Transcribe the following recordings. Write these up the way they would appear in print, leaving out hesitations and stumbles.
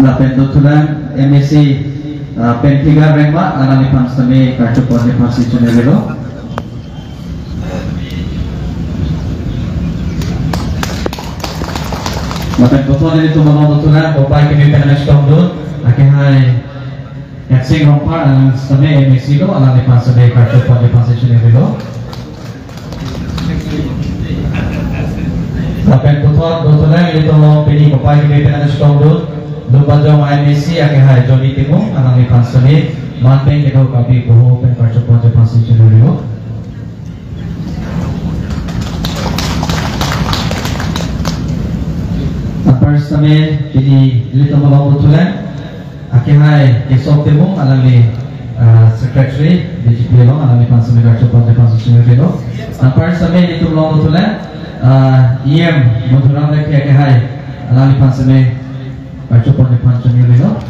Pentutulan MSc Pentiga Rema Alani Pansami Kartupon Pansi Chunevelo. Makan betul itu malam betulan bapak kini pengen stop akhirnya Yaksing rompar dan sampai MSc lo Alani Pansami Kartupon Pansi Chunevelo. Makan betulan itu pilih bapak kini pengen stop Lupa jom IMC akhirnya Johnny Timo Alami Pansami Manpeng itu kami buhu Kartupon Pansi Chunevelo. First kami jadi lito malam betulan akhirnya Kesok Timo Alami Secretary DGP lo Alami Pansami Kartupon Pansi Chunevelo. First kami lito malam betulan EM Mudurang lagi akhirnya Alami Pansami Kartupon Pansi Chunevelo.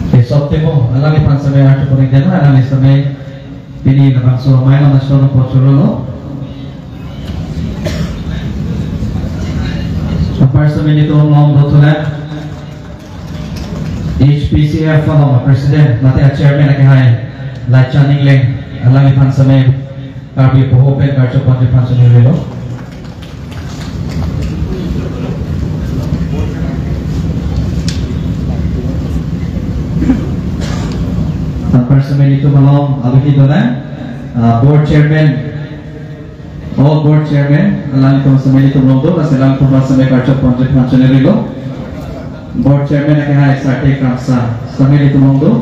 Kesok Timo Alami Pansami Kartupon Chunevelo Alami Pansami Pini nabangso main nasional Portugal. First minute long betulan HPCF follow President nanti Chairman akhirnya Lachaning Leng Alami Pansami kami buhopen Kartupon Pansi Chunevelo. First minute malam abis itu Board Chairman all Board Chairman Alami Pansami itu malam tu Alami Pansami Kartupon Pansi Chunevelo. Board Chairman akhirnya Sate Kamsa sampai itu malam tu.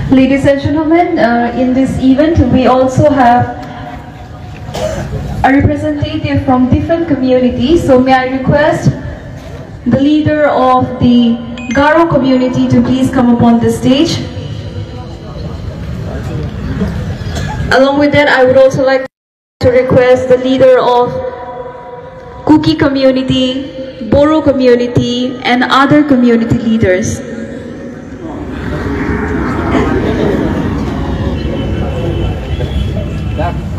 Ladies and gentlemen, in this event we also have a representative from different communities. So may I request the leader of the Garo community to please come upon the stage. Along with that, I would also like to request the leader of Kuki community, Boro community, and other community leaders.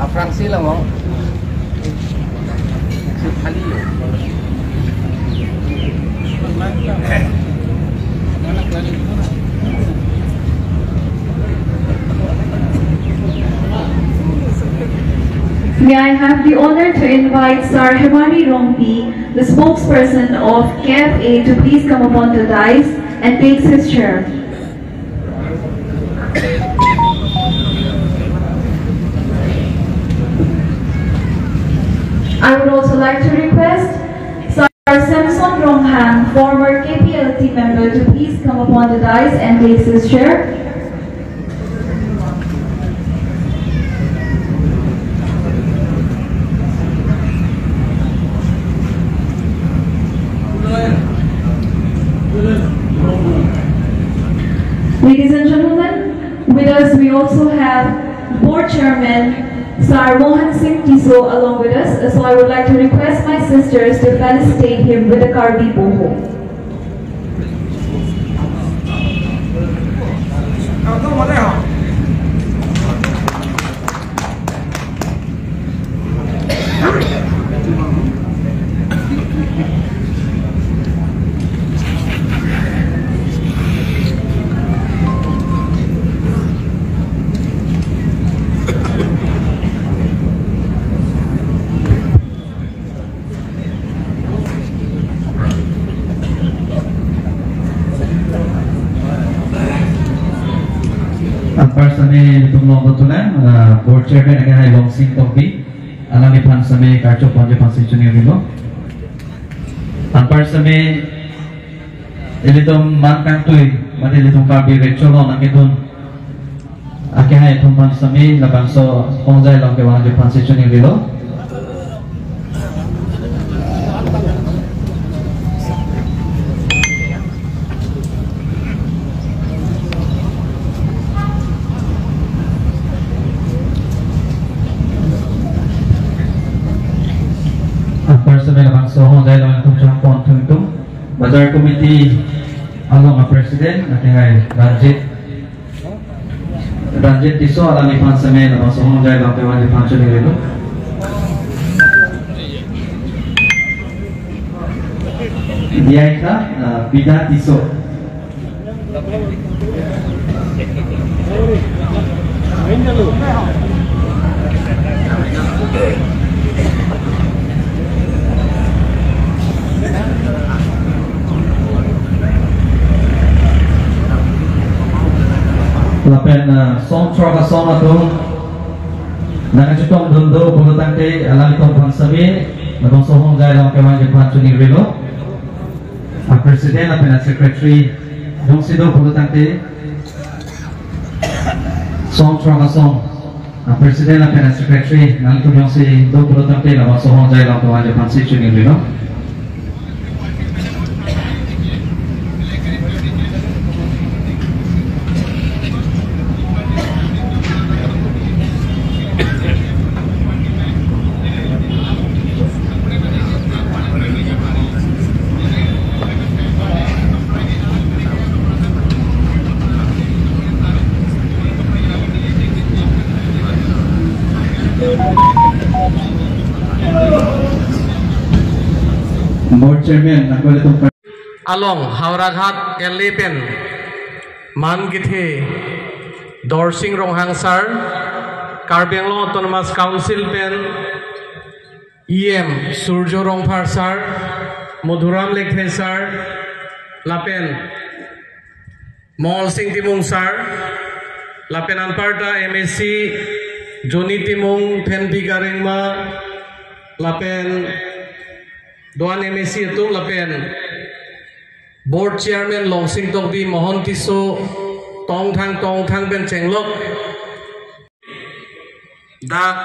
Fraksi lah mau. May I have the honor to invite Sir Hemari Rompi, the spokesperson of KFA, to please come upon the dais and take his chair. I would also like to request Sir Samson Rongham, former KPLT member, to please come upon the dais and take his chair. Ladies and gentlemen, with us we also have Board Chairman Sir Mohan Singh Tiso along with us, so I would like to request my sisters to felicitate him with a Karbi Boho. Same tumlong dotulan board chairman akan hai long sing topi alami pan same karcho ponje pansi chuni rilo same ini tum man kan tui mati ini tum kabi recho lo nak itu akan hai tum pan same labang so ponjai long ke wang je pansi chuni rilo So Honda lang itong siyang itong Bazar Committee along ang President at ay Ranjit Tiso alami pansame na so Honda lang ito ang pansyo nila Diaita Bida Tiso Lapen song troka song atong nakachutong dundo bulutangke alam itong pansami labang sohong gaya lang kewan jepan chuni rilo ang President lapen ang Secretary yung sido bulutangke song troka song ang President lapen ang Secretary nalito yung sido bulutangke labang sohong gaya lang kewan jepan si chuni rilo Board Chairman, ako itong Along Hauraghat Elipen Mangithe Dorsing Ronghang Sar Karbianglo Autonomous Council Pen EM Surjo Rongphar Sar Modhuram Lekhe Sar Lapen Mol Singh Timung Sar Lapen Anparta MSc Joni Timung Thenpi Garengma Lapen Doan MSc itu lapen Board Chairman Longsing Tokdi Mohon Tiso Tong Thang Ben Chenglok Dak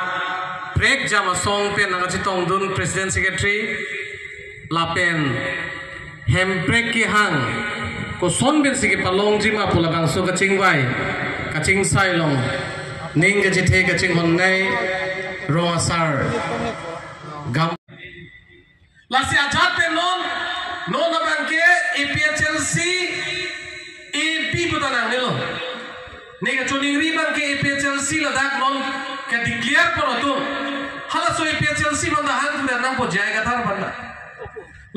Prek Jama Song Pen Nangati Tong Dun President Secretary Lapen Hemprek Ki Hang Ko Son Ben Sige Palong Jima Pula Bangso Kaching Wai Kaching Sai Long Ning Gajithe Kaching Honnai Roa Sar Gam Lasi ajat pe non abang ke APHLC AP putanang nilo. Nega choning ribang ke APHLC ladak non ke declare por tu. Hala so APHLC non dah hang tu nang po jayega thar banda.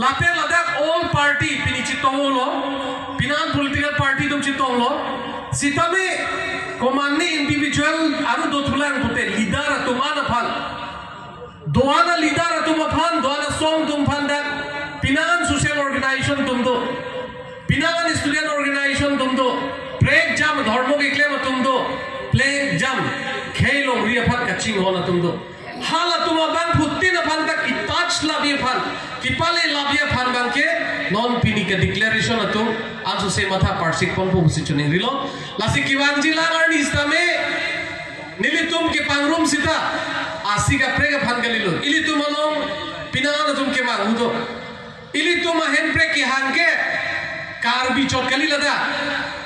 Lapen ladak all party pini chitong lo, pinan political party tum chitong lo. Sitame komani individual aru do thulang pute leader atum ana phan. Doana leader atum aphan, doana song tum phandak, pinangan social organization tum do, pinangan student organization tum do, break jam dharmo ke claim tum do, play jam, khelong ria phan kaching hola tum do, hala tum abang putti na phandak itach labia phan, kipale labia phan bangke non pini ke declaration atum, ajo se matha parsik pon po busichuni rilo, lasi kiwanji langar ni istame, nilitum ke pangrum sita. Asika prega phan galilo ili tumalong pinana tum ke mangudo ili tuma henpre ki hange karbi chot galila da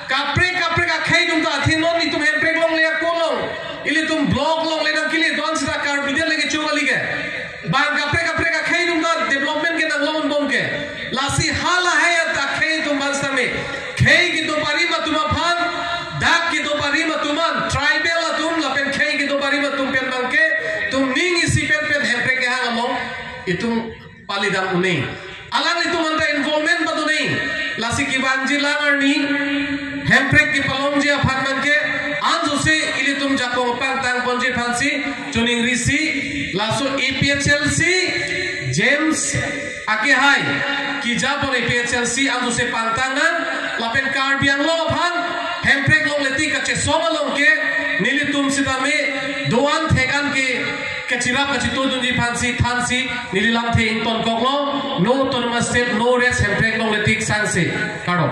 kapre ka khai dum da thi non ni tum henpre long le kolong ili tum block long le dam kili don sita karbi de lege chogali ge bang kapre ka khai dum da development ke nang lon bom ke lasi hala hai ta khai tum bansa me khai ki to pari ma tuma phan dak ki to pari ma tuman tribal atum la pen khai ki to pari ma tum pen bang ke tum ning isi pen hempre ke hang among itung palidang uning alang itu manta involvement batu ning lasi ki banji langar ni hempre ki palong je apartment ke anjo se ili tum jako pang tang ponje phansi tuning risi laso APHLC James ake hai ki japon APHLC anjo se pangtangan lapen Karbianglo phan hemprek long leti kache soma long ke nili tum sidame doan thekan ke kachirap kachito dunji phansi thansi nili lam the in ton koklo no ton mastet no res hemprek long leti sanse karo